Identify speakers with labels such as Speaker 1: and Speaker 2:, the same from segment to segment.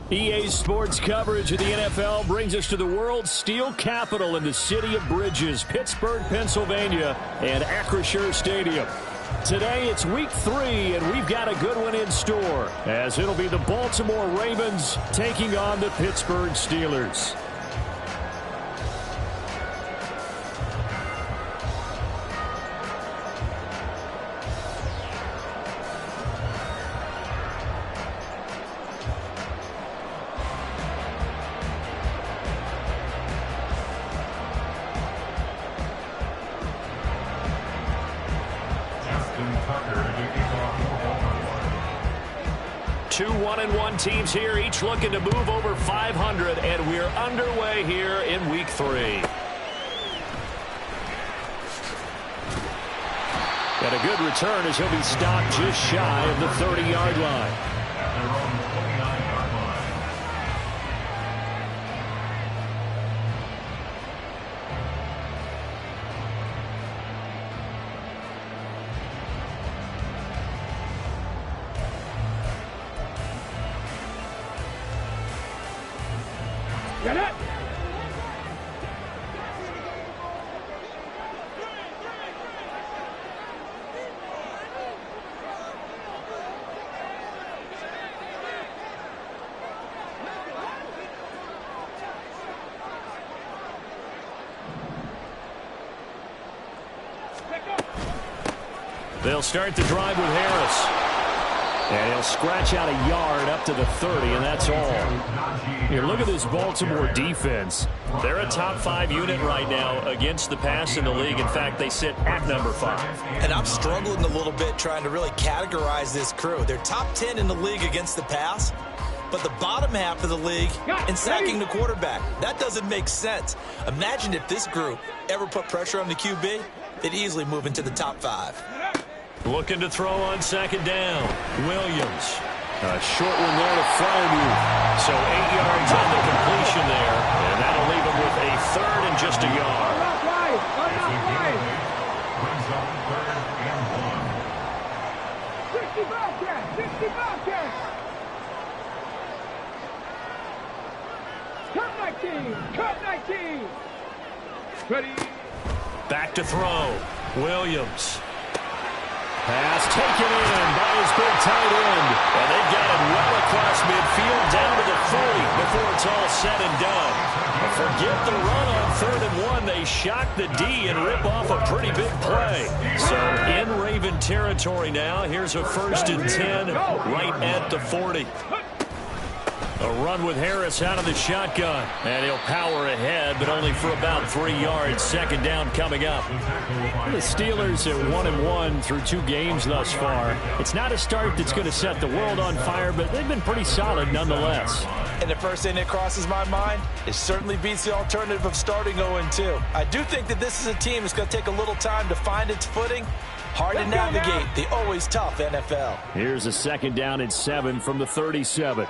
Speaker 1: EA Sports coverage of the NFL brings us to the world's steel capital in the city of bridges, Pittsburgh, Pennsylvania, and Acrisure Stadium. Today it's week 3, and we've got a good one in store, as it'll be the Baltimore Ravens taking on the Pittsburgh Steelers. Two 1-1 teams here, each looking to move over 500, and we're underway here in week 3. And a good return as he'll be stopped just shy of the 30-yard line.
Speaker 2: Get it!
Speaker 1: They'll start the drive with Harris. And he'll scratch out a yard up to the 30, and that's all. Here, look at this Baltimore defense. They're a top 5 unit right now against the pass in the league. In fact, they sit at number 5.
Speaker 3: And I'm struggling a little bit trying to really categorize this crew. They're top 10 in the league against the pass, but the bottom half of the league in sacking the quarterback. That doesn't make sense. Imagine if this group ever put pressure on the QB, they'd easily move into the top 5.
Speaker 1: Looking to throw on second down. Williams. A short one there to Frymuth. So 8 yards on the completion there. And that'll leave him with a third and just a yard.
Speaker 2: 19. Ready.
Speaker 1: Back to throw. Williams. Pass taken in by his big tight end. And they've got him well across midfield down to the 40 before it's all said and done. Forget the run on 3rd and 1. They shock the D and rip off a pretty big play. So in Raven territory now. Here's a 1st and 10 right at the 40. A run with Harris out of the shotgun. And he'll power ahead, but only for about 3 yards. Second down coming up. The Steelers are 1-1 through 2 games thus far. It's not a start that's going to set the world on fire, but they've been pretty solid nonetheless.
Speaker 3: And the first thing that crosses my mind, it certainly beats the alternative of starting 0-2. I do think that this is a team that's going to take a little time to find its footing. Hard to navigate the always tough NFL.
Speaker 1: Here's a 2nd down and 7 from the 37.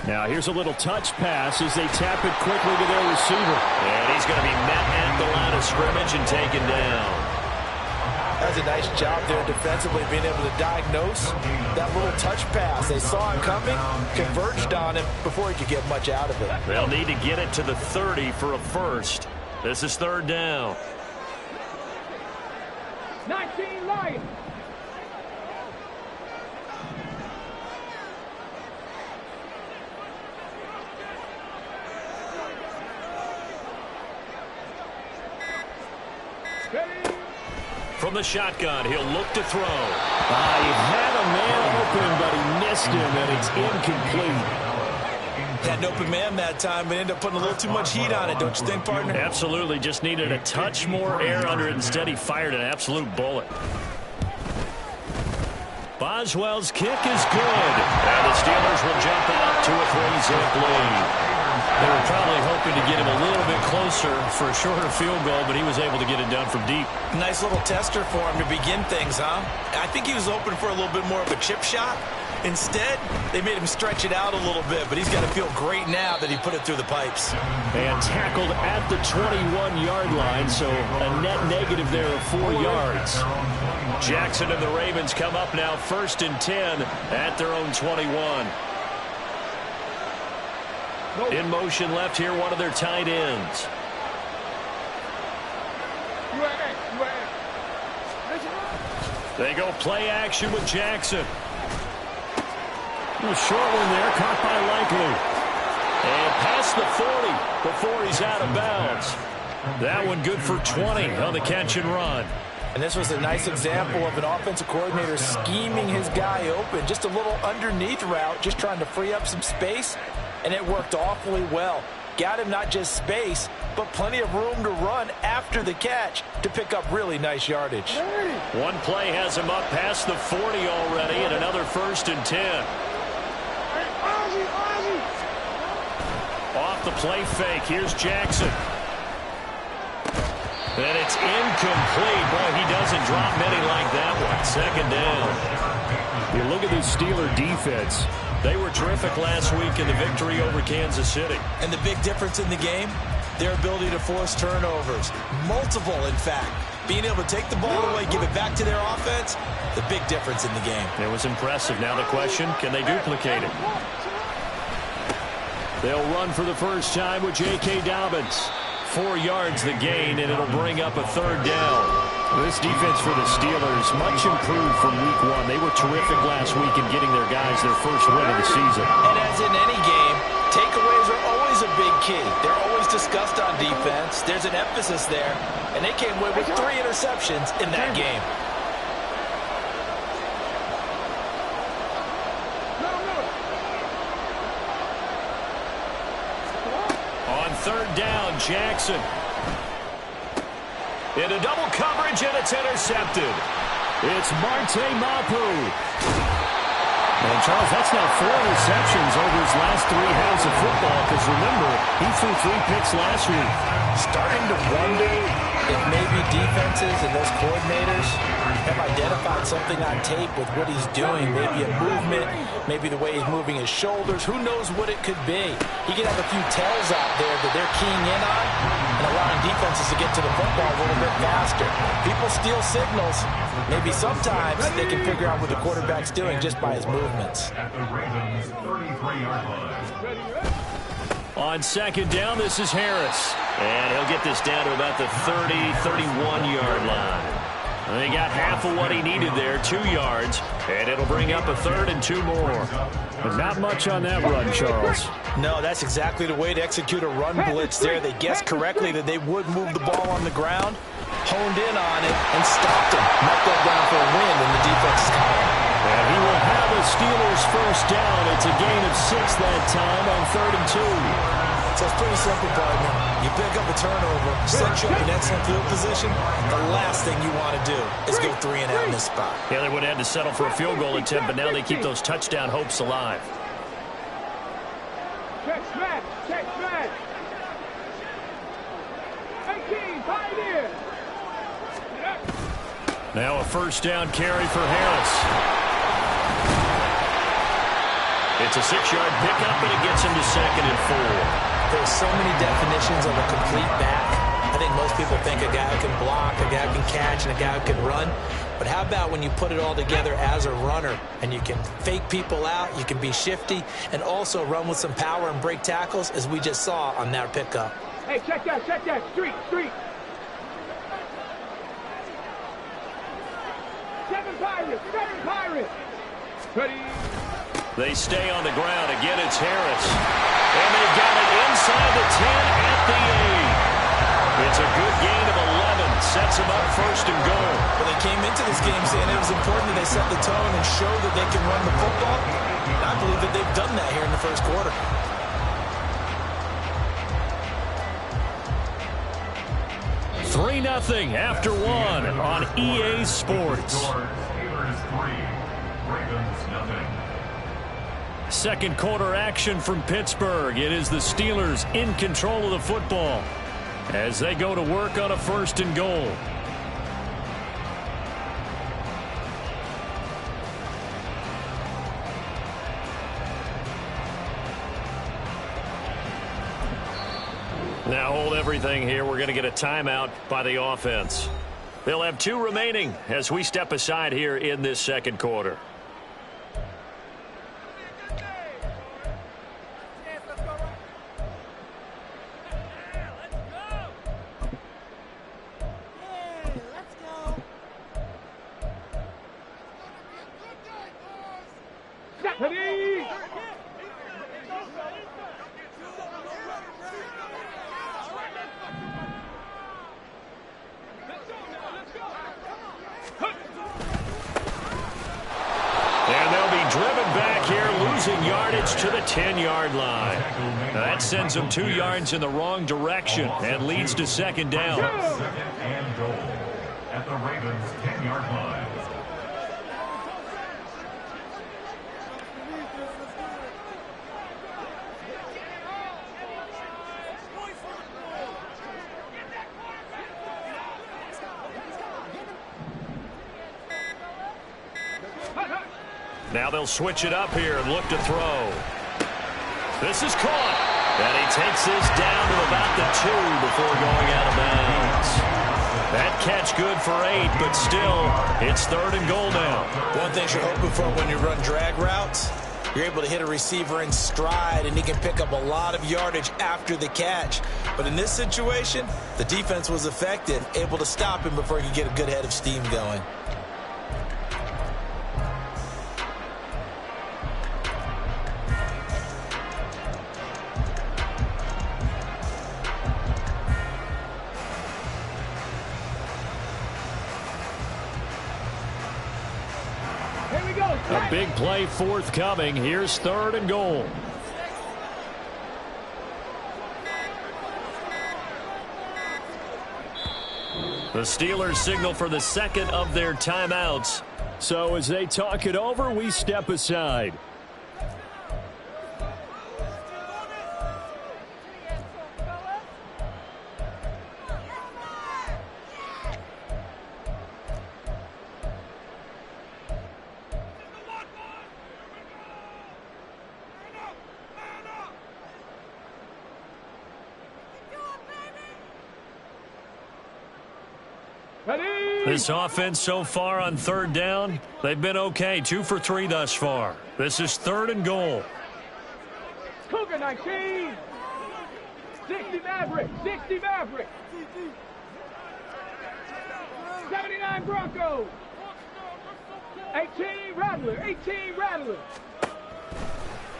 Speaker 1: Now here's a little touch pass as they tap it quickly to their receiver. And he's going to be met at the line of scrimmage and taken down.
Speaker 3: That's a nice job there defensively, being able to diagnose that little touch pass. They saw him coming, converged on him before he could get much out of it.
Speaker 1: They'll need to get it to the 30 for a first. This is 3rd down.
Speaker 2: 19 Lions.
Speaker 1: the shotgun. He'll look to throw.
Speaker 4: He had a man open, but he missed him, and it's incomplete.
Speaker 3: Had an open man that time, but ended up putting a little too much heat on it, don't you think, partner?
Speaker 1: Absolutely. Just needed a touch more air under it. Instead, he fired an absolute bullet. Boswell's kick is good. And the Steelers will jump out to a 3-zip lead. They were probably hoping to get him a little bit closer for a shorter field goal, but he was able to get it done from deep.
Speaker 3: Nice little tester for him to begin things, huh? I think he was hoping for a little bit more of a chip shot. Instead, they made him stretch it out a little bit, but he's got to feel great now that he put it through the pipes.
Speaker 4: And tackled at the 21-yard line, so a net negative there of 4 yards.
Speaker 1: Jackson and the Ravens come up now 1st and 10 at their own 21. In motion left here, one of their tight ends. They go play action with Jackson.
Speaker 4: A short one there, caught by Likely.
Speaker 1: And past the 40 before he's out of bounds. That one good for 20 on the catch and run.
Speaker 3: And this was a nice example of an offensive coordinator scheming his guy open. Just a little underneath route, just trying to free up some space. And it worked awfully well. Got him not just space, but plenty of room to run after the catch to pick up really nice yardage.
Speaker 1: One play has him up past the 40 already, and another 1st and 10. Off the play fake, here's Jackson. And it's incomplete. Boy, he doesn't drop many like that one. 2nd down.
Speaker 4: You look at this Steeler defense.
Speaker 1: They were terrific last week in the victory over Kansas City.
Speaker 3: And the big difference in the game, their ability to force turnovers. Multiple, in fact. Being able to take the ball away, give it back to their offense, the big difference in the game.
Speaker 1: It was impressive. Now the question, can they duplicate it?
Speaker 4: They'll run for the first time with J.K. Dobbins.
Speaker 1: 4 yards the gain, and it'll bring up a 3rd down.
Speaker 4: This defense for the Steelers, much improved from week 1. They were terrific last week in getting their guys their first win of the season.
Speaker 3: And as in any game, takeaways are always a big key. They're always discussed on defense. There's an emphasis there, and they came away with 3 interceptions in that game.
Speaker 1: On 3rd down, Jackson. Into double coverage, and it's intercepted.
Speaker 4: It's Marte Mapu. And, Charles, that's now 4 interceptions over his last 3 halves of football, because, remember, he threw 3 picks last week.
Speaker 3: Starting to wonder if maybe defenses and those coordinators have identified something on tape with what he's doing. Maybe a movement, maybe the way he's moving his shoulders. Who knows what it could be? He could have a few tells out there that they're keying in on and allowing defenses to get to the football a little bit faster. People steal signals. Maybe sometimes they can figure out what the quarterback's doing just by his movements.
Speaker 1: On 2nd down, this is Harris. And he'll get this down to about the 30, 31-yard line. And they got half of what he needed there, 2 yards. And it'll bring up a 3rd and 2 more.
Speaker 4: But not much on that run, Charles.
Speaker 3: No, that's exactly the way to execute a run blitz there. They guessed correctly that they would move the ball on the ground, honed in on it, and stopped him. Knocked that down for a win in the defense's column.
Speaker 4: And he will have a Steelers first down. It's a gain of 6 that time on 3rd and 2.
Speaker 3: So it's pretty simple, partner. You pick up a turnover, set you up in excellent field position. The last thing you want to do is go 3 and out in this spot.
Speaker 1: Yeah, they would have had to settle for a field goal attempt, but now they keep those touchdown hopes alive.
Speaker 2: Check smash! Check smash! 18, Pioneer!
Speaker 1: Now a first down carry for Harris. It's a 6-yard pickup, and it gets him to 2nd and 4.
Speaker 3: There's so many definitions of a complete back. I think most people think a guy who can block, a guy who can catch, and a guy who can run. But how about when you put it all together as a runner, and you can fake people out, you can be shifty, and also run with some power and break tackles, as we just saw on that pickup.
Speaker 2: Hey, check that, street! 7 Pirates! Ready?
Speaker 1: They stay on the ground. Again, it's Harris. And they've got it inside the 10 at the 8. It's a good gain of 11. Sets him up first and goal.
Speaker 3: Well, they came into this game saying it was important that they set the tone and show that they can run the football. And I believe that they've done that here in the first quarter.
Speaker 1: Three 0 after one on EA Sports. Second quarter action from Pittsburgh. It is the Steelers in control of the football as they go to work on a first and goal. Now hold everything here. We're going to get a timeout by the offense. They'll have 2 remaining as we step aside here in this second quarter. To the 10-yard line. That sends them 2 yards in the wrong direction and leads to second down.
Speaker 5: Second and goal at the Ravens' 10-yard line.
Speaker 1: Now they'll switch it up here and look to throw. This is caught. And he takes this down to about the 2 before going out of bounds. That catch good for 8, but still, it's third and goal now.
Speaker 3: One thing you're hoping for when you run drag routes, you're able to hit a receiver in stride, and he can pick up a lot of yardage after the catch. But in this situation, the defense was effective, able to stop him before he could get a good head of steam going.
Speaker 1: A big play forthcoming. Here's third and goal. The Steelers signal for the second of their timeouts. So as they talk it over, we step aside. This offense so far on third down, they've been okay. 2 for 3 thus far. This is third and goal.
Speaker 2: Cougar 19. 60 Maverick. 60 Maverick. 79 Broncos. 18 Rattler. 18 Rattler.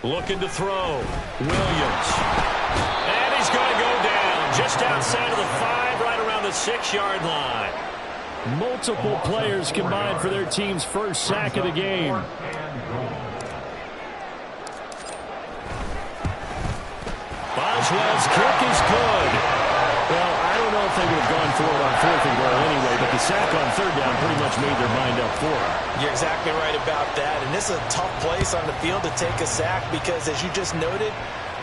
Speaker 1: Looking to throw. Williams. And he's going to go down just outside of the 5, right around the 6-yard line. Multiple players combined for their team's first sack of the game. Boswell's kick is good. Well, I don't know if they would have gone for it on 4th and goal anyway, but the sack on third down pretty much made their mind up for it.
Speaker 3: You're exactly right about that, and this is a tough place on the field to take a sack because, as you just noted,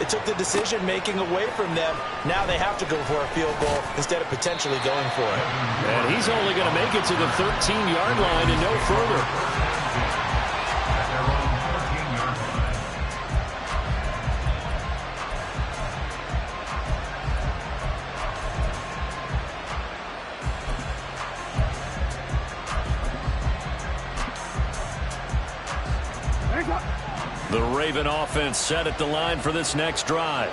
Speaker 3: it took the decision-making away from them. Now they have to go for a field goal instead of potentially going for it.
Speaker 1: And he's only going to make it to the 13-yard line and no further. The Raven offense set at the line for this next drive.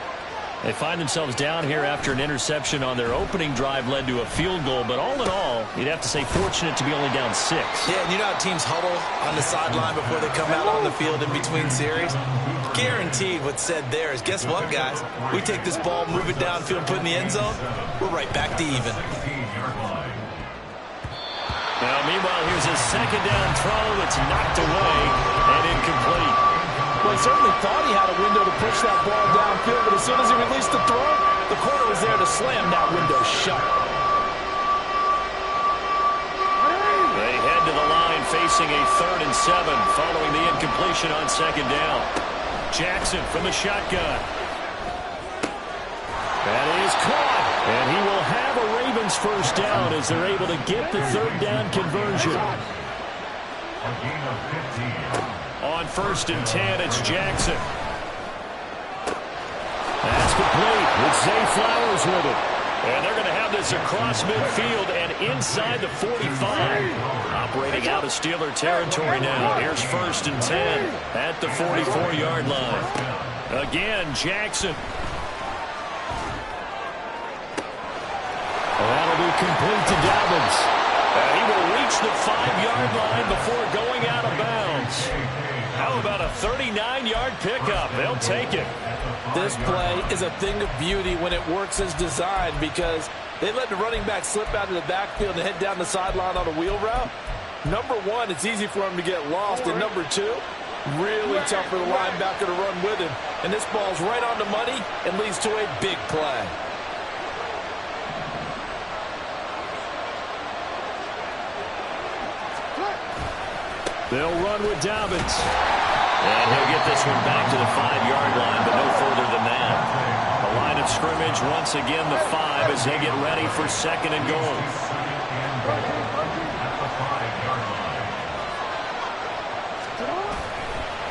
Speaker 1: They find themselves down here after an interception on their opening drive led to a field goal. But all in all, you'd have to say fortunate to be only down 6.
Speaker 3: Yeah, and you know how teams huddle on the sideline before they come out on the field in between series? Guaranteed what's said there is, guess what, guys? We take this ball, move it downfield, put it in the end zone, we're right back to even.
Speaker 1: Now, meanwhile, here's a second down throw that's knocked away and incomplete.
Speaker 3: Well, he certainly thought he had a window to push that ball downfield, but as soon as he released the throw, the corner was there to slam that window shut.
Speaker 1: They head to the line facing a 3rd and 7 following the incompletion on second down. Jackson from the shotgun. That is caught, and he will have a Ravens first down as they're able to get the 3rd down conversion.
Speaker 5: A gain of 15.
Speaker 1: On 1st and 10, it's Jackson. That's complete with Zay Flowers with it. And they're going to have this across midfield and inside the 45. Operating out of Steeler territory now. Here's 1st and 10 at the 44-yard line. Again, Jackson. That'll be complete to Dobbins. He will reach the 5-yard line before going out of bounds. How about a 39-yard pickup? They'll take it.
Speaker 3: This play is a thing of beauty when it works as designed because they let the running back slip out of the backfield and head down the sideline on a wheel route. Number one, it's easy for him to get lost. And number two, really tough for the linebacker to run with him. And this ball's right on the money and leads to a big play.
Speaker 1: They'll run with Dobbins. And he'll get this one back to the 5-yard line, but no further than that. The line of scrimmage, once again, the 5 as they get ready for 2nd and goal.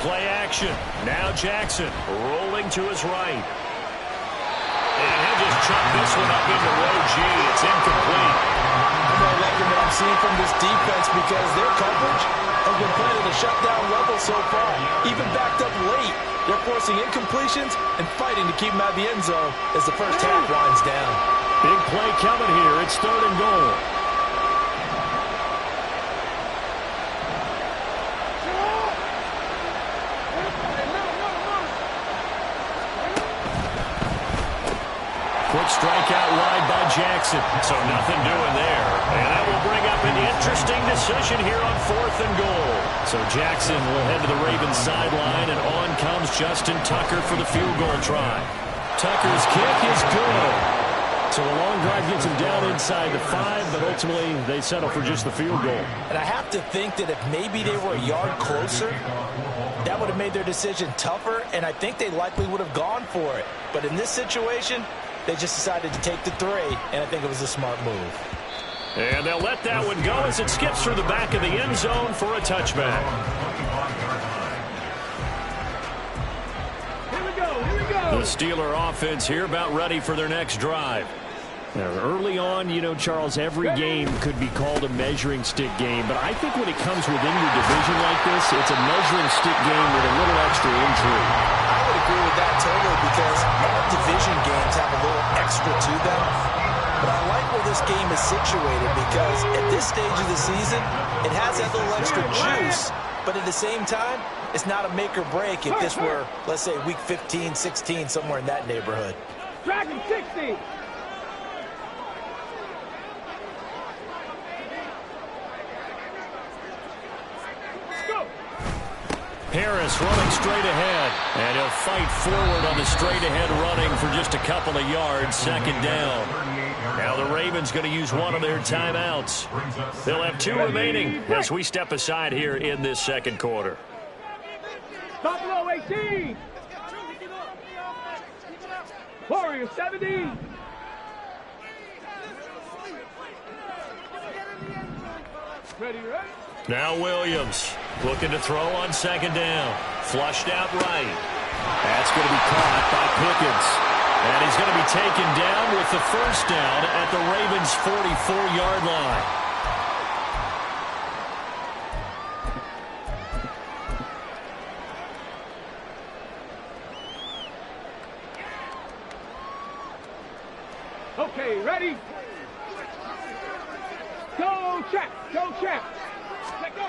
Speaker 1: Play action. Now Jackson rolling to his right. And he'll just chuck this one up into row G. It's incomplete.
Speaker 3: I'm really liking what I'm seeing from this defense because their coverage has been playing at a shutdown level so far. Even backed up late, they're forcing incompletions and fighting to keep them out of the end zone as the first half winds down.
Speaker 1: Big play coming here. It's 3rd and goal. Quick strike out wide by Jackson. So nothing doing there. And that will bring up an interesting decision here on 4th and goal. So Jackson will head to the Ravens sideline, and on comes Justin Tucker for the field goal try. Tucker's kick is good. So a long drive gets him down inside the 5, but ultimately they settle for just the field goal.
Speaker 3: And I have to think that if maybe they were a yard closer, that would have made their decision tougher, and I think they likely would have gone for it. But in this situation, they just decided to take the 3, and I think it was a smart move.
Speaker 1: And they'll let that one go as it skips through the back of the end zone for a touchback.
Speaker 2: Here we go.
Speaker 1: The Steeler offense here about ready for their next drive. Now, early on, you know, Charles, every game could be called a measuring stick game, but I think when it comes within your division like this, it's a measuring stick game with a little extra intrigue.
Speaker 3: I would agree with that totally because all division games have a little extra to them. But I like where this game is situated because at this stage of the season, it has that little extra juice, but at the same time, it's not a make or break if this were, let's say, week 15, 16, somewhere in that neighborhood.
Speaker 2: Dragon 60.
Speaker 1: Harris running straight ahead, and he'll fight forward on the straight-ahead running for just a couple of yards, 2nd down. Now the Ravens going to use one of their timeouts. They'll have 2 remaining as we step aside here in this 2nd quarter.
Speaker 2: Buffalo 18. Warriors 70. Ready?
Speaker 1: Now Williams looking to throw on 2nd down. Flushed out right. That's going to be caught by Pickens. And he's going to be taken down with the first down at the Ravens' 44-yard line.
Speaker 2: Okay, ready? Go, Champ. Go, Champ. Let go.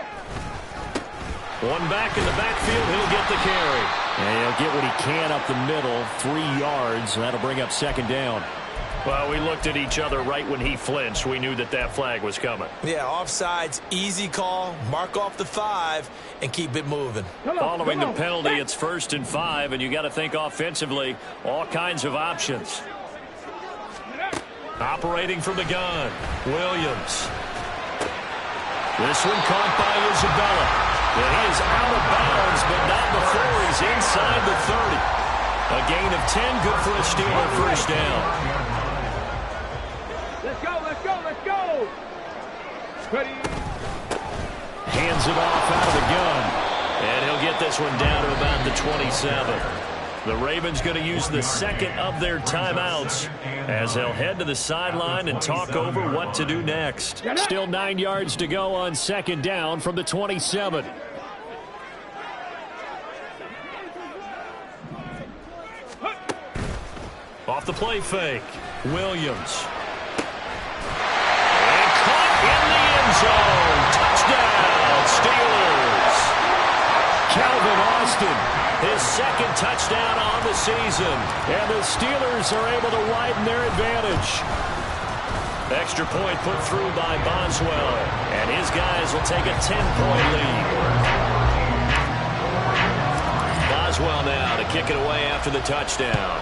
Speaker 1: One back in the backfield, he'll get the carry. And he'll get what he can up the middle, 3 yards. That'll bring up 2nd down. Well, we looked at each other right when he flinched. We knew that that flag was coming.
Speaker 3: Yeah, offsides, easy call, mark off the 5, and keep it moving.
Speaker 1: Following the penalty, it's 1st and 5, and you got to think offensively, all kinds of options. Operating from the gun, Williams. This one caught by Isabella. And he is out of bounds, but not before he's inside the 30. A gain of 10, good for a Steeler first down.
Speaker 2: Let's go, let's go, let's go. Ready.
Speaker 1: Hands it off out of the gun. And he'll get this one down to about the 27. The Ravens going to use the second of their timeouts as they'll head to the sideline and talk over what to do next. Still 9 yards to go on 2nd down from the 27. Off the play fake, Williams. And caught in the end zone. Touchdown, Steelers. Calvin Austin, his 2nd touchdown on the season. And the Steelers are able to widen their advantage. Extra point put through by Boswell. And his guys will take a 10-point lead. Boswell now to kick it away after the touchdown.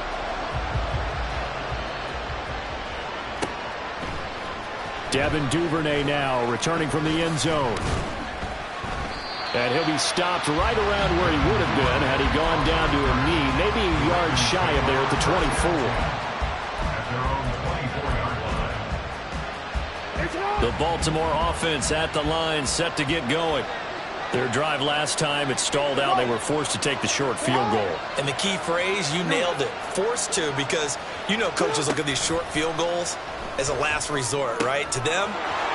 Speaker 1: Devin Duvernay now returning from the end zone. And he'll be stopped right around where he would have been had he gone down to a knee, maybe a yard shy of there at the 24. The Baltimore offense at the line, set to get going. Their drive last time, it stalled out. They were forced to take the short field goal.
Speaker 3: And the key phrase, you nailed it, forced to, because you know coaches look at these short field goals as a last resort, right? To them,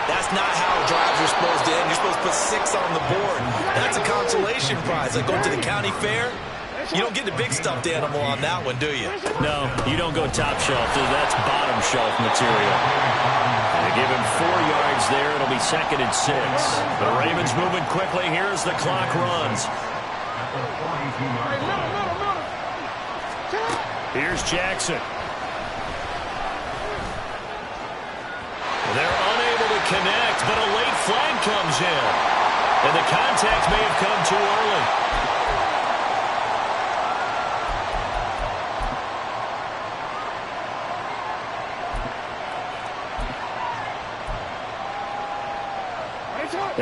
Speaker 3: that's not how drives are supposed to end. You're supposed to put 6 on the board. That's a consolation prize. Like going to the county fair, you don't get the big stuffed animal on that one, do you?
Speaker 1: No, you don't go top shelf. That's bottom shelf material. They give him 4 yards there. It'll be 2nd and 6. The Ravens moving quickly here as the clock runs. Here's Jackson. They're unable to connect, but a late flag comes in. And the contact may have come too early.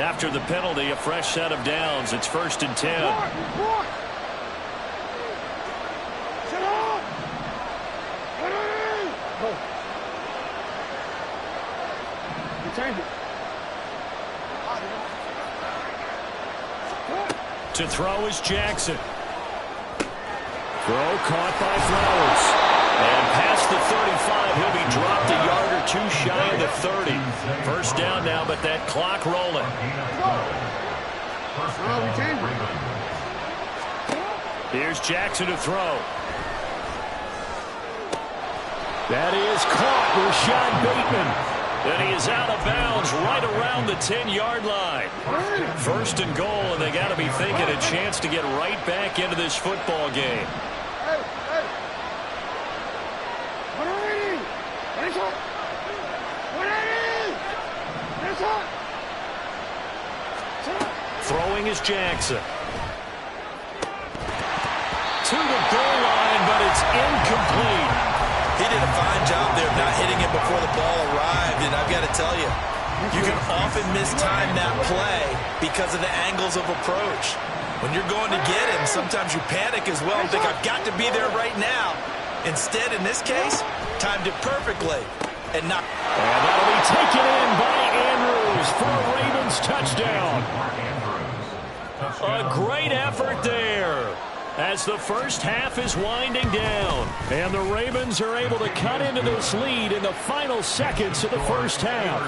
Speaker 1: After the penalty, a fresh set of downs. It's 1st and 10. To throw is Jackson. Throw caught by Flowers. And past the 35, he'll be dropped a yard or 2 shy of the 30. First down now, but that clock rolling. Here's Jackson to throw. That is caught. Rashad Bateman. And he is out of bounds right around the 10-yard line. 1st and goal, and they got to be thinking a chance to get right back into this football game. Throwing is Jackson. To the goal line, but it's incomplete.
Speaker 3: He did a fine job there of not hitting it before the ball arrived, and I've got to tell you, you can often mistime that play because of the angles of approach. When you're going to get him, sometimes you panic as well and think, I've got to be there right now. Instead, in this case, timed it perfectly. And
Speaker 1: that'll be taken in by Andrews for a Ravens touchdown. A great effort there as the first half is winding down. And the Ravens are able to cut into this lead in the final seconds of the first half.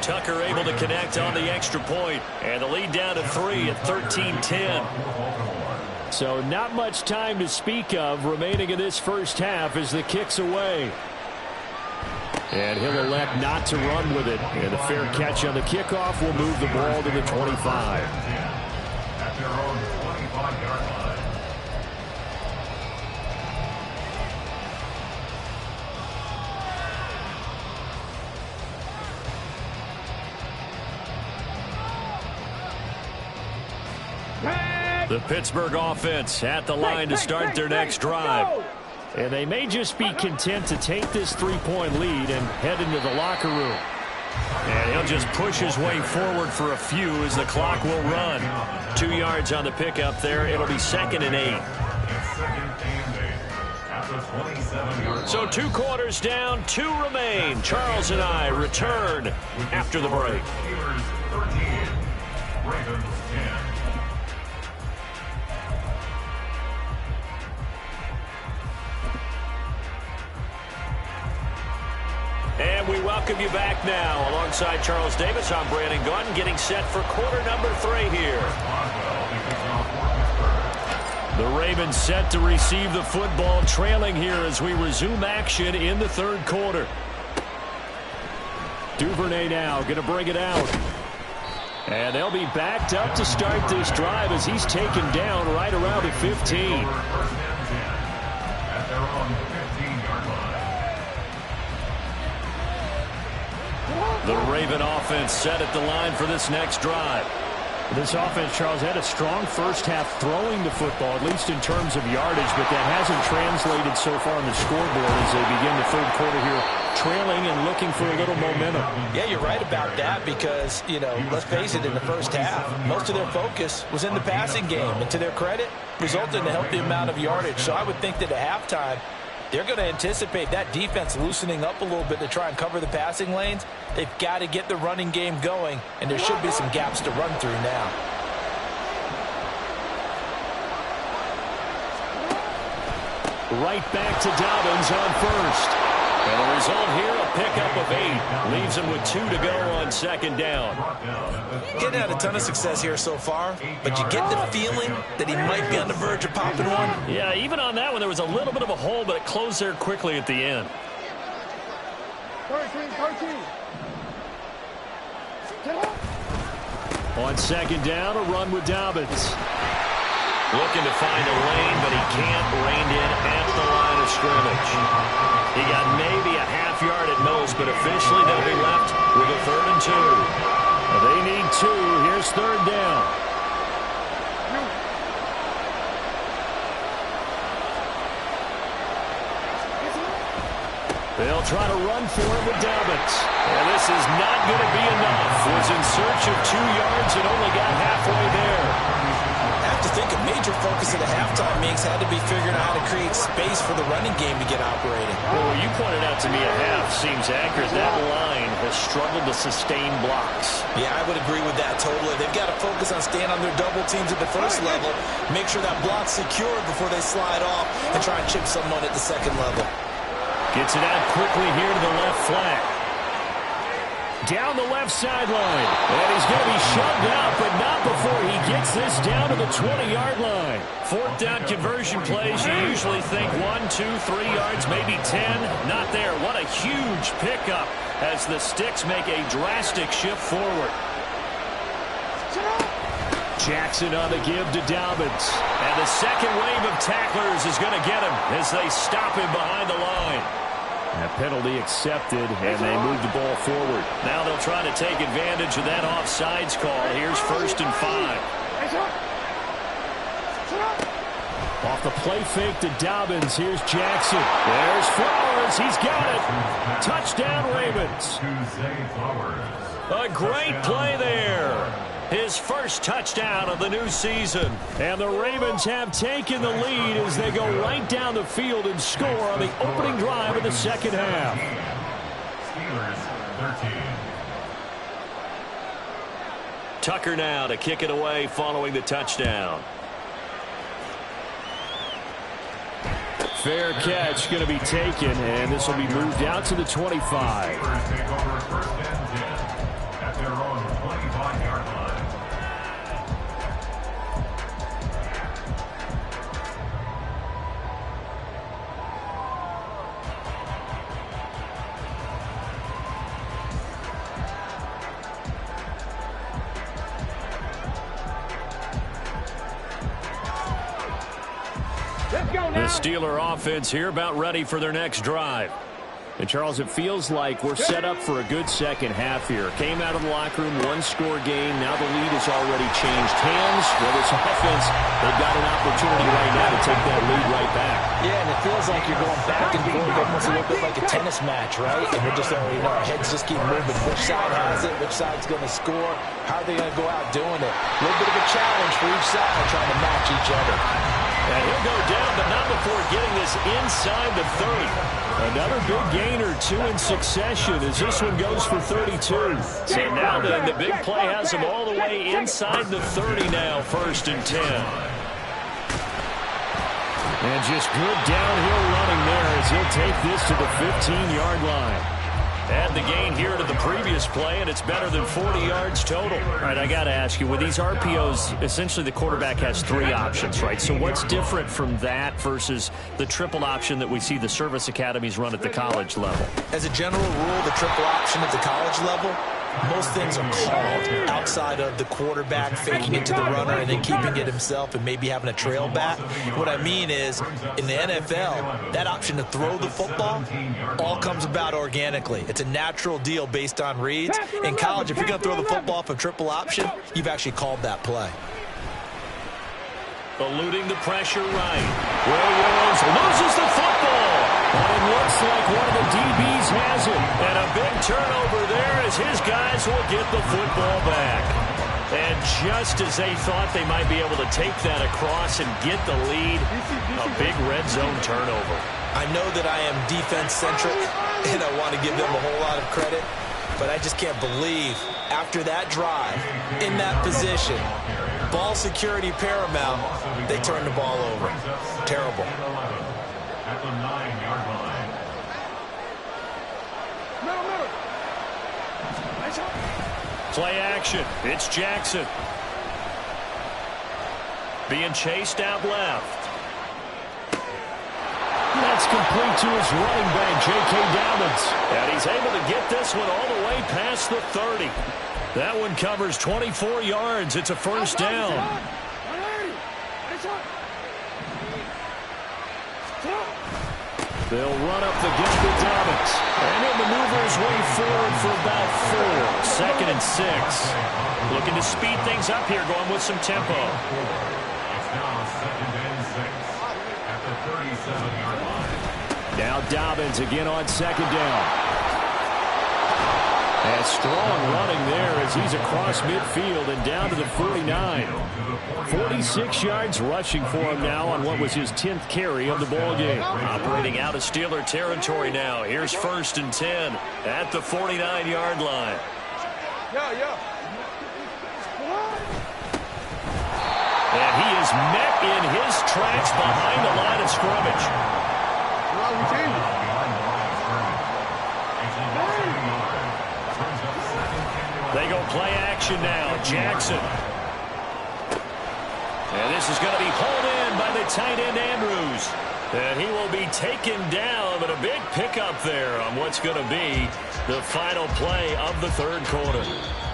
Speaker 1: Tucker able to connect on the extra point, and the lead down to 3 at 13-10. So not much time to speak of remaining in this first half as the kick's away. And he'll elect not to run with it. And a fair catch on the kickoff will move the ball to the 25.
Speaker 5: At their own 25-yard line.
Speaker 1: The Pittsburgh offense at the line to start their next drive.
Speaker 4: And they may just be content to take this 3-point lead and head into the locker room.
Speaker 1: And he'll just push his way forward for a few as the clock will run. 2 yards on the pickup there. It'll be 2nd and 8. So 2 quarters down, 2 remain. Charles and I return after the break. And we welcome you back now. Alongside Charles Davis, I'm Brandon Gaudin, getting set for quarter number 3 here. The Ravens set to receive the football, trailing here as we resume action in the 3rd quarter. Duvernay now going to bring it out. And they'll be backed up to start this drive as he's taken down right around the 15. The Raven offense set at the line for this next drive.
Speaker 4: This offense, Charles, had a strong first half throwing the football, at least in terms of yardage, but that hasn't translated so far on the scoreboard as they begin the 3rd quarter here, trailing and looking for a little momentum.
Speaker 3: Yeah, you're right about that because, let's face it, in the first half, most of their focus was in the passing game. And to their credit, resulted in a healthy amount of yardage. So I would think that at halftime, they're going to anticipate that defense loosening up a little bit to try and cover the passing lanes. They've got to get the running game going, and there should be some gaps to run through now.
Speaker 4: Right back to Dobbins on first.
Speaker 1: And the result here, a pickup of 8. Leaves him with 2 to go on 2nd down.
Speaker 3: Getting had a ton of success here so far, but you get the feeling that he might be on the verge of popping one.
Speaker 1: Yeah, even on that one, there was a little bit of a hole, but it closed there quickly at the end.
Speaker 2: 13.
Speaker 4: On 2nd down, a run with Dobbins.
Speaker 1: Looking to find a lane, but he can't. Reined in at the line of scrimmage. He got maybe a half yard at most, but officially they'll be left with a 3rd and 2.
Speaker 4: They need 2. Here's 3rd down. They'll try to run for it with Dobbins.
Speaker 1: And this is not going to be enough. Was in search of 2 yards and only got halfway there.
Speaker 3: I have to think a major focus at the halftime meetings had to be figuring out how to create space for the running game to get operating.
Speaker 1: Well, you pointed out to me a half seems accurate. That line has struggled to sustain blocks.
Speaker 3: Yeah, I would agree with that totally. They've got to focus on staying on their double teams at the first level, make sure that block's secured before they slide off, and try and chip someone at the 2nd level.
Speaker 1: Gets it out quickly here to the left flank.
Speaker 4: Down the left sideline. And he's going to be shoved out, but not before he gets this down to the 20-yard line.
Speaker 1: 4th down conversion plays, you usually think 1, 2, 3 yards, maybe 10. Not there. What a huge pickup as the Sticks make a drastic shift forward.
Speaker 4: Jackson on the give to Dobbins.
Speaker 1: And the second wave of tacklers is going to get him as they stop him behind the line.
Speaker 4: A penalty accepted, and they move the ball forward.
Speaker 1: Now they'll try to take advantage of that offsides call. Here's 1st and 5.
Speaker 4: Off the play fake to Dobbins. Here's Jackson. There's Flowers. He's got it. Touchdown, Ravens.
Speaker 1: A great play there. His first touchdown of the new season.
Speaker 4: And the Ravens have taken the lead as they go right down the field and score on the opening drive of the 2nd half.
Speaker 5: Steelers 13.
Speaker 1: Tucker now to kick it away following the touchdown.
Speaker 4: Fair catch going to be taken, and this will be moved out to the 25.
Speaker 5: Steelers take over 1st and 10 at their own 25-yard line.
Speaker 1: The Steeler offense here about ready for their next drive.
Speaker 4: And, Charles, it feels like we're set up for a good second half here. Came out of the locker room, one-score game. Now the lead has already changed hands. Well, this offense, they've got an opportunity right now to take that lead right back.
Speaker 3: Yeah, and it feels like you're going back and forth, almost a little bit like a tennis match, right? And we're just, our heads just keep moving. Which side has it? Which side's going to score? How are they going to go out doing it? A little bit of a challenge for each side trying to match each other.
Speaker 1: And he'll go down, but not before getting this inside the 30.
Speaker 4: Another big gainer, 2 in succession, as this one goes for 32.
Speaker 1: So now then, the big play has him all the way inside the 30 now, 1st and 10.
Speaker 4: And just good downhill running there as he'll take this to the 15-yard line.
Speaker 1: Add the gain here to the previous play, and it's better than 40 yards total.
Speaker 4: All right, I got to ask you, with these RPOs, essentially the quarterback has 3 options, right? So what's different from that versus the triple option that we see the service academies run at the college level?
Speaker 3: As a general rule, the triple option at the college level, most things are called outside of the quarterback faking it to the runner and then keeping it himself and maybe having a trail back. What I mean is, in the NFL, that option to throw the football all comes about organically. It's a natural deal based on reads. In college, if you're going to throw the football for triple option, you've actually called that play.
Speaker 1: Eluding the pressure right. Williams loses the football. And it looks like one of the DBs has it. And a big turnover there as his guys will get the football back. And just as they thought they might be able to take that across and get the lead, a big red zone turnover.
Speaker 3: I know that I am defense-centric, and I want to give them a whole lot of credit, but I just can't believe after that drive, in that position, ball security paramount, they turn the ball over. Terrible.
Speaker 5: At the 9-yard line.
Speaker 1: Play action. It's Jackson. Being chased out left.
Speaker 4: That's complete to his running back, J.K. Dobbins.
Speaker 1: And he's able to get this one all the way past the 30. That one covers 24 yards. It's a 1st down.
Speaker 4: They'll run up the gut with Dobbins.
Speaker 1: And he'll maneuver his way forward for about 4. 2nd and 6. Looking to speed things up here, going with some tempo.
Speaker 5: It's now 2nd and 6 at the 37-yard line.
Speaker 4: Now Dobbins again on 2nd down. And strong running there as he's across midfield and down to the 49. 46 yards rushing for him now on what was his 10th carry of the ball game.
Speaker 1: Operating out of Steeler territory now. Here's 1st and 10 at the 49-yard line. And he is met in his tracks behind the line of scrimmage. They go play action now. Jackson. And this is going to be hauled in by the tight end Andrews. And he will be taken down, but a big pickup there on what's going to be the final play of the 3rd quarter.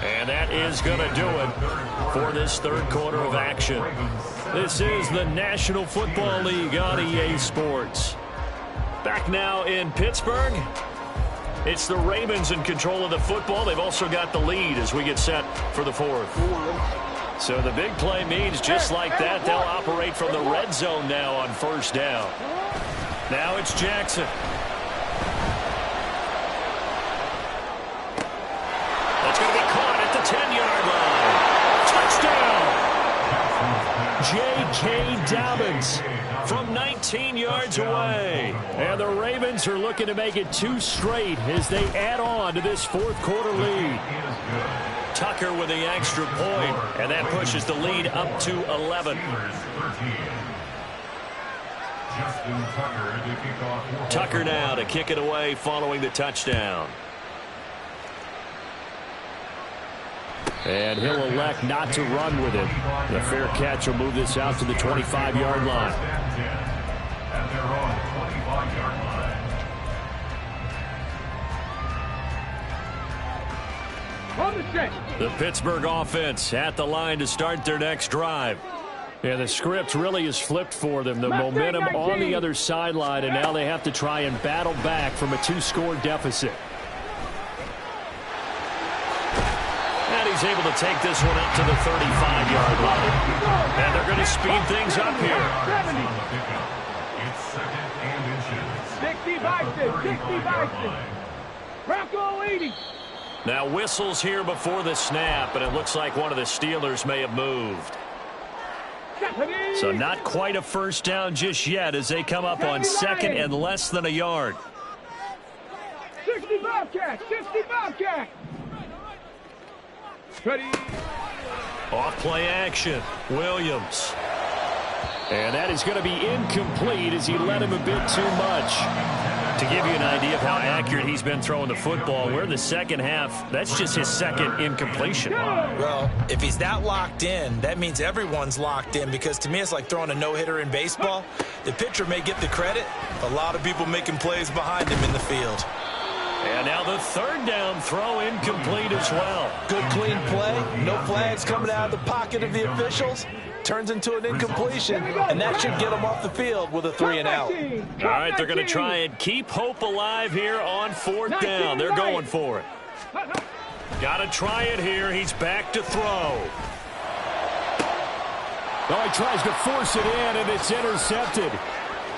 Speaker 1: And that is going to do it for this 3rd quarter of action. This is the National Football League on EA Sports. Back now in Pittsburgh. It's the Ravens in control of the football. They've also got the lead as we get set for the 4th. So the big play means just like that, they'll operate from the red zone now on 1st down. Now it's Jackson. That's going to be caught at the 10-yard line. Touchdown! J.K. Dobbins from 19 yards away. And the Ravens are looking to make it 2 straight as they add on to this 4th quarter lead. Tucker with the extra point, and that pushes the lead up to 11. Tucker now to kick it away following the touchdown.
Speaker 4: And he'll elect not to run with it. The fair catch will move this out to the 25-yard line.
Speaker 5: At their own 25-yard line.
Speaker 1: The Pittsburgh offense at the line to start their next drive.
Speaker 4: Yeah, the script really is flipped for them. The momentum on the other sideline, and now they have to try and battle back from a 2-score deficit.
Speaker 1: And he's able to take this one up to the 35-yard line. And they're going to speed things up here.
Speaker 5: It's second and inches.
Speaker 2: 60 Bronco 80.
Speaker 1: Now whistles here before the snap, and it looks like one of the Steelers may have moved. So not quite a first down just yet as they come up on second and less than a yard.
Speaker 2: 60 Bobcat. 60 Bobcat. Ready.
Speaker 1: Off play action. Williams.
Speaker 4: And that is going to be incomplete as he led him a bit too much. To give you an idea of how accurate he's been throwing the football, we're in the second half. That's just his second incompletion.
Speaker 3: Well, if he's that locked in, that means everyone's locked in, because to me it's like throwing a no-hitter in baseball. The pitcher may get the credit, a lot of people making plays behind him in the field.
Speaker 1: And now the third down throw incomplete as well.
Speaker 3: Good clean play, no flags coming out of the pocket of the officials. Turns into an incompletion, and that should get them off the field with a 3-and-out.
Speaker 1: All right, they're going to try and keep hope alive here on fourth down. They're going for it. Got to try it here. He's back to throw.
Speaker 4: Oh, he tries to force it in, and it's intercepted.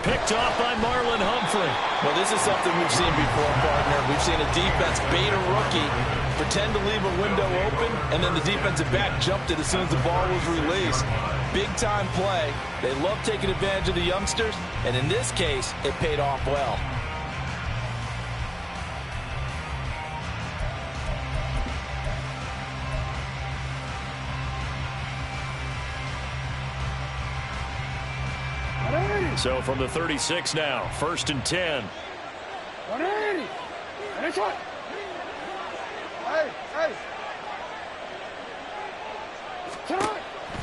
Speaker 1: Picked off by Marlon Humphrey.
Speaker 3: Well, this is something we've seen before, partner. We've seen a defense bait a rookie, pretend to leave a window open, and then the defensive back jumped it as soon as the ball was released. Big-time play. They love taking advantage of the youngsters, and in this case, it paid off well.
Speaker 1: So from the 36 now, 1st and 10.
Speaker 2: 180. Next one. Hey.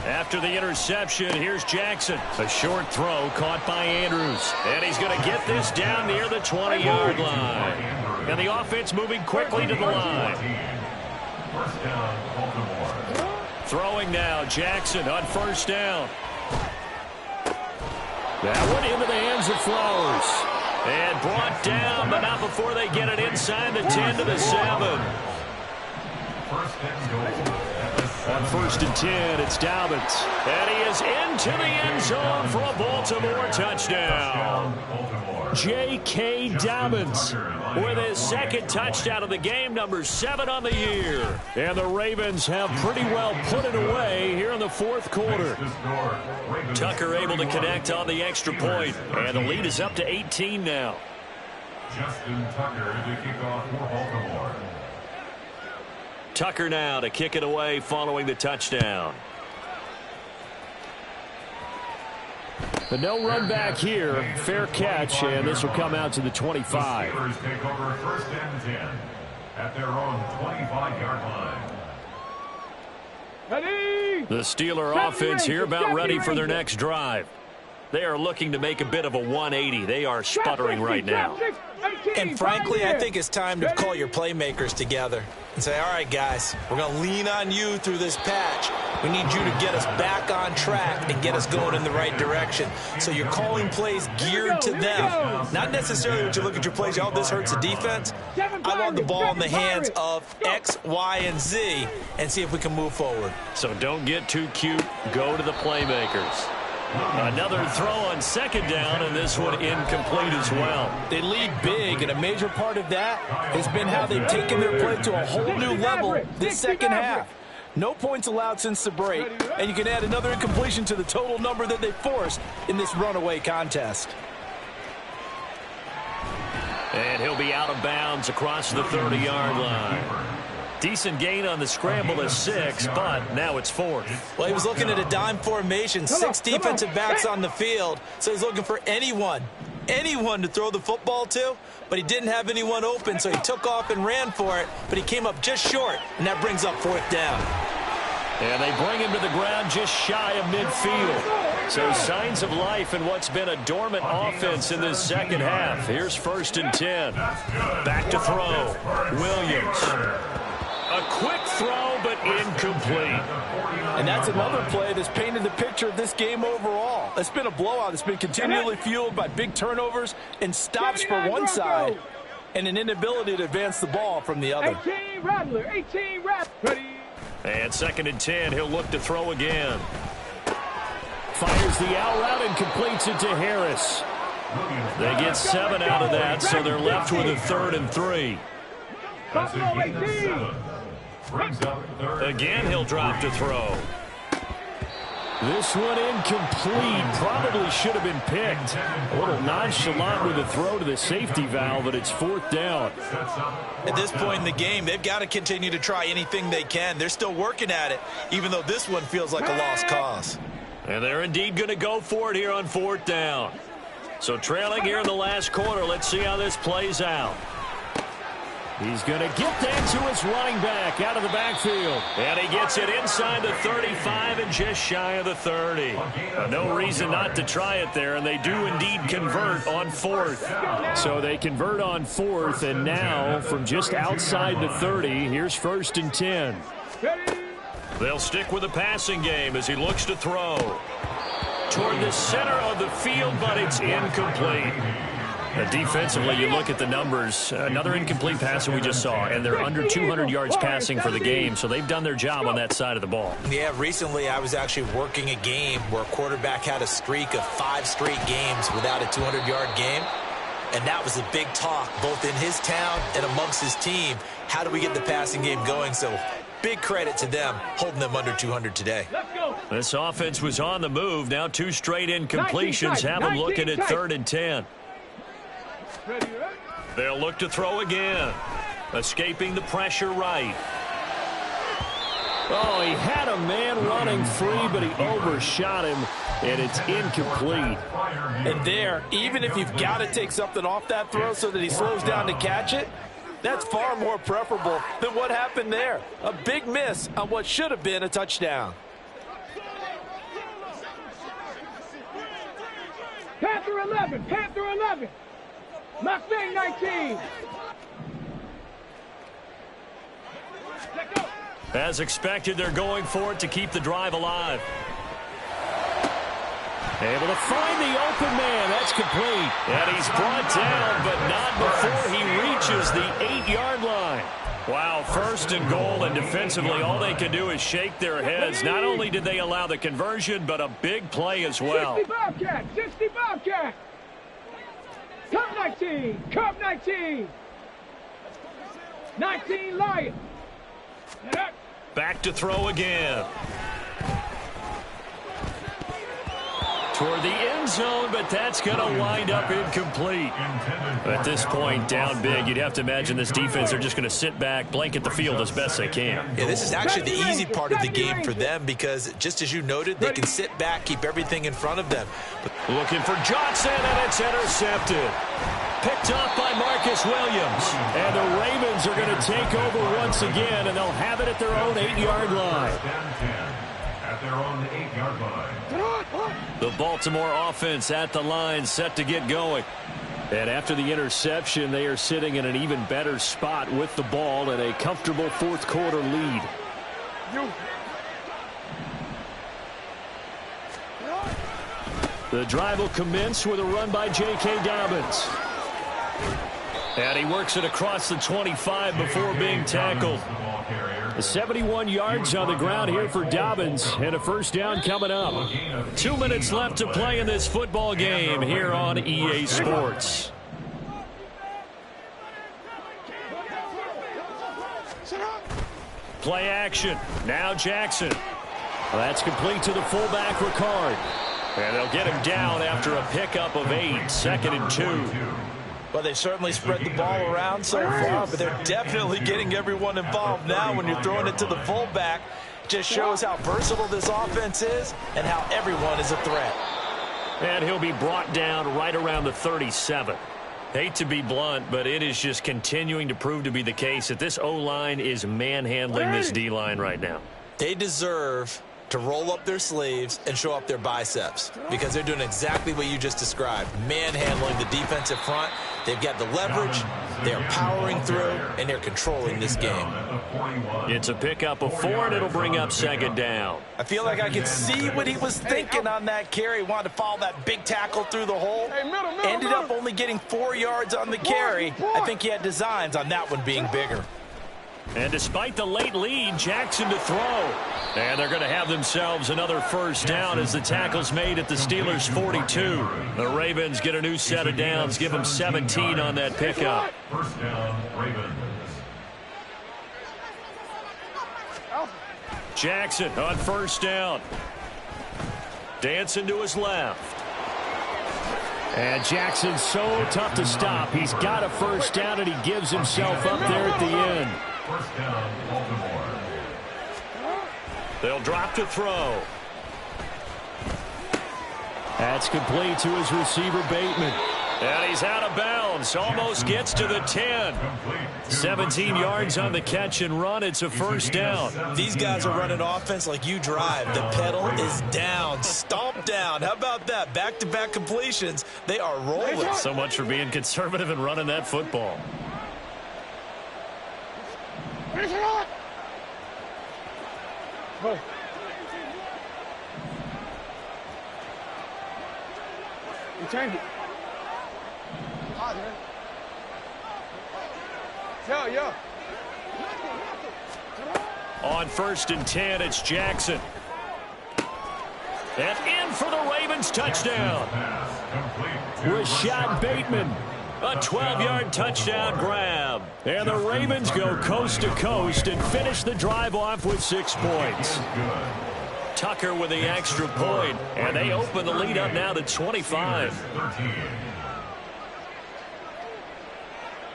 Speaker 1: After the interception, here's Jackson. A short throw caught by Andrews. And he's going to get this down near the 20-yard line. And the offense moving quickly to the line.
Speaker 5: First down, Baltimore.
Speaker 1: Throwing now, Jackson on first down. That one into the hands of Flowers. And brought down, but not before they get it inside the 10 to the 7.
Speaker 5: First and goal.
Speaker 1: On 1st and 10, it's Dobbins. And he is into the end zone for a Baltimore touchdown. J.K. Dobbins with his second touchdown of the game, number 7 on the year. And the Ravens have pretty well put it away here in the fourth quarter. Tucker able to connect on the extra point, and the lead is up to 18 now.
Speaker 5: Justin Tucker to kick off for Baltimore.
Speaker 1: Tucker now to kick it away following the touchdown.
Speaker 4: The no run back here, fair catch, and this will come out to the 25.
Speaker 5: The Steelers take over 1st and 10 at their own 25-yard line.
Speaker 2: Ready.
Speaker 1: The Steeler offense here about ready for their next drive. They are looking to make a bit of a 180. They are sputtering right now.
Speaker 3: And frankly, I think it's time to call your playmakers together and say, all right, guys, we're going to lean on you through this patch. We need you to get us back on track and get us going in the right direction. So you're calling plays geared to them. Not necessarily when you look at your plays, oh, this hurts the defense. I want the ball in the hands of X, Y, and Z and see if we can move forward.
Speaker 1: So don't get too cute. Go to the playmakers. Another throw on second down, and this one incomplete as well.
Speaker 3: They lead big, and a major part of that has been how they've taken their play to a whole new level this second half. No points allowed since the break, and you can add another incompletion to the total number that they forced in this runaway contest.
Speaker 1: And he'll be out of bounds across the 30-yard line. Decent gain on the scramble is 6, but now it's 4th.
Speaker 3: Well, he was looking at a dime formation, 6 defensive backs on the field, so he's looking for anyone to throw the football to, but he didn't have anyone open, so he took off and ran for it, but he came up just short, and that brings up 4th down.
Speaker 1: And they bring him to the ground just shy of midfield. So signs of life in what's been a dormant offense in this second half. Here's 1st and 10. Back to throw. Williams. A quick throw but incomplete.
Speaker 6: And that's another play that's painted the picture of this game overall. It's been a blowout. It's been continually fueled by big turnovers and stops for one side and an inability to advance the ball from the other.
Speaker 2: 18 Rattler, 18 Rattler. Ready.
Speaker 1: And 2nd and 10, he'll look to throw again.
Speaker 4: Fires the out route and completes it to Harris. They get 7 out of that, so they're left with a 3rd and 3.
Speaker 2: Buffalo 18.
Speaker 5: Brings up third.
Speaker 1: Again, he'll drop to throw.
Speaker 4: This one incomplete. Probably should have been picked. A little nonchalant with a throw to the safety valve, but it's 4th down.
Speaker 3: At this point in the game, they've got to continue to try anything they can. They're still working at it, even though this one feels like a lost cause.
Speaker 1: And they're indeed going to go for it here on 4th down. So trailing here in the last quarter, let's see how this plays out. He's going to get that to his running back out of the backfield. And he gets it inside the 35 and just shy of the 30. No reason not to try it there, and they do indeed convert on 4th.
Speaker 4: So they convert on 4th, and now from just outside the 30, here's 1st and 10.
Speaker 1: They'll stick with the passing game as he looks to throw. Toward the center of the field, but it's incomplete. Defensively, you look at the numbers. Another incomplete pass that we just saw, and they're under 200 yards passing for the game, so they've done their job on that side of the ball.
Speaker 3: Yeah, recently I was actually working a game where a quarterback had a streak of 5 straight games without a 200-yard game, and that was a big talk both in his town and amongst his team. How do we get the passing game going? So big credit to them holding them under 200 today.
Speaker 1: This offense was on the move. Now 2 straight incompletions have them looking at 3rd and 10. They'll look to throw again. Escaping the pressure right.
Speaker 4: Oh, he had a man running free, but he overshot him, and it's incomplete.
Speaker 6: And there, even if you've got to take something off that throw so that he slows down to catch it, that's far more preferable than what happened there. A big miss on what should have been a touchdown.
Speaker 2: Panther 11, Panther 11. McVay 19. Let go.
Speaker 1: As expected, they're going for it to keep the drive alive.
Speaker 4: Able to find the open man. That's complete.
Speaker 1: And he's brought down, but not before he reaches the 8-yard line. Wow, 1st and goal, and defensively all they can do is shake their heads. Not only did they allow the conversion, but a big play as well.
Speaker 2: 60 Bobcat, 60 Bobcat. Cup 19, Cup 19. 19 Lion.
Speaker 1: Back to throw again. Toward the end zone, but that's going to wind up incomplete. At this point, down big, you'd have to imagine this defense, they're just going to sit back, blanket the field as best they can.
Speaker 3: Yeah, this is actually the easy part of the game for them because, just as you noted, they can sit back, keep everything in front of them.
Speaker 1: Looking for Johnson, and it's intercepted. Picked off by Marcus Williams.
Speaker 4: And the Ravens are going to take over once again, and they'll have it at their own 8-yard line.
Speaker 5: At their own 8-yard line.
Speaker 1: The Baltimore offense at the line, set to get going.
Speaker 4: And after the interception, they are sitting in an even better spot with the ball and a comfortable 4th quarter lead. The drive will commence with a run by J.K. Dobbins.
Speaker 1: And he works it across the 25 before being tackled.
Speaker 4: 71 yards on the ground here for Dobbins, and a 1st down coming up.
Speaker 1: 2 minutes left to play in this football game here on EA Sports. Play action. Now Jackson.
Speaker 4: That's complete to the fullback, Ricard.
Speaker 1: And they'll get him down after a pickup of 8, 2nd and 2.
Speaker 3: Well, they've certainly spread the ball around so far, but they're definitely getting everyone involved now when you're throwing it to the fullback. Just shows how versatile this offense is and how everyone is a threat.
Speaker 1: And he'll be brought down right around the 37. Hate to be blunt, but it is just continuing to prove to be the case that this O-line is manhandling this D-line right now.
Speaker 3: They deserve to roll up their sleeves and show up their biceps because they're doing exactly what you just described, manhandling the defensive front. They've got the leverage, They're powering through, and they're controlling this game.
Speaker 1: It's a pickup of 4, and it'll bring up second down.
Speaker 6: I feel like I could see what he was thinking on that carry. Wanted to follow that big tackle through the hole. Ended up only getting 4 yards on the carry. I think he had designs on that one being bigger.
Speaker 1: And despite the late lead, Jackson to throw. And they're going to have themselves another first down as the tackle's made at the Steelers' 42. The Ravens get a new set of downs, give them 17 on that pickup.
Speaker 5: First down, Ravens.
Speaker 1: Jackson on first down. Dancing to his left.
Speaker 4: And Jackson's so tough to stop. He's got a first down, and he gives himself up there at the end.
Speaker 5: First down, Baltimore.
Speaker 1: They'll drop to throw.
Speaker 4: That's complete to his receiver, Bateman.
Speaker 1: And he's out of bounds. Almost gets to the 10. 17 yards on the catch and run. It's a first down.
Speaker 3: These guys are running offense like you drive. The pedal is down. Stomp down. How about that? Back-to-back completions. They are rolling.
Speaker 1: So much for being conservative and running that football.
Speaker 2: You change it. Yeah.
Speaker 1: On first and 10, it's Jackson. And in for the Ravens touchdown.
Speaker 4: Rashad Bateman.
Speaker 1: A 12-yard touchdown grab. And the Ravens go coast to coast and finish the drive off with 6 points. Tucker with the extra point, and they open the lead up now to 25.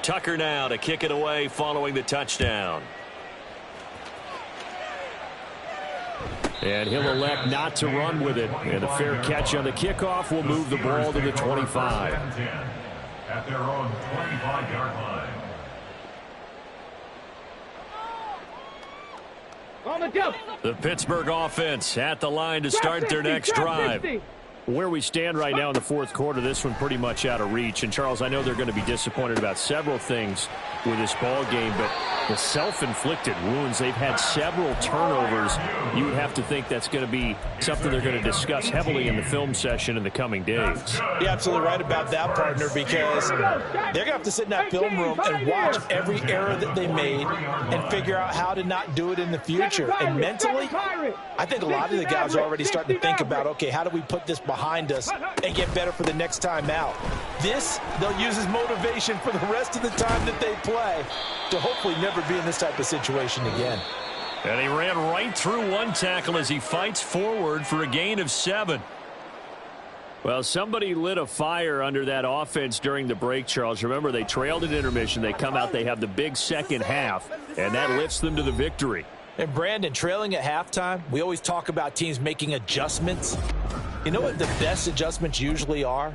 Speaker 1: Tucker now to kick it away following the touchdown.
Speaker 4: And he'll elect not to run with it. And a fair catch on the kickoff will move the ball to the 25.
Speaker 5: At their own 25-yard line.
Speaker 2: On the jump.
Speaker 1: The Pittsburgh offense at the line to start their next drive.
Speaker 4: Where we stand right now in the fourth quarter, this one pretty much out of reach. And, Charles, I know they're going to be disappointed about several things with this ball game, but the self-inflicted wounds, they've had several turnovers. You would have to think that's going to be something they're going to discuss heavily in the film session in the coming days.
Speaker 3: You're absolutely right about that, partner, because they're going to have to sit in that film room and watch every error that they made and figure out how to not do it in the future. And mentally, I think a lot of the guys are already starting to think about, okay, how do we put this behind us and get better for the next time out? This, they'll use as motivation for the rest of the time that they play to hopefully never be in this type of situation again.
Speaker 1: And he ran right through one tackle as he fights forward for a gain of 7.
Speaker 4: Well, somebody lit a fire under that offense during the break, Charles. Remember, they trailed at intermission. They come out, they have the big second half, and that lifts them to the victory.
Speaker 3: And, Brandon, trailing at halftime, we always talk about teams making adjustments. You know what the best adjustments usually are?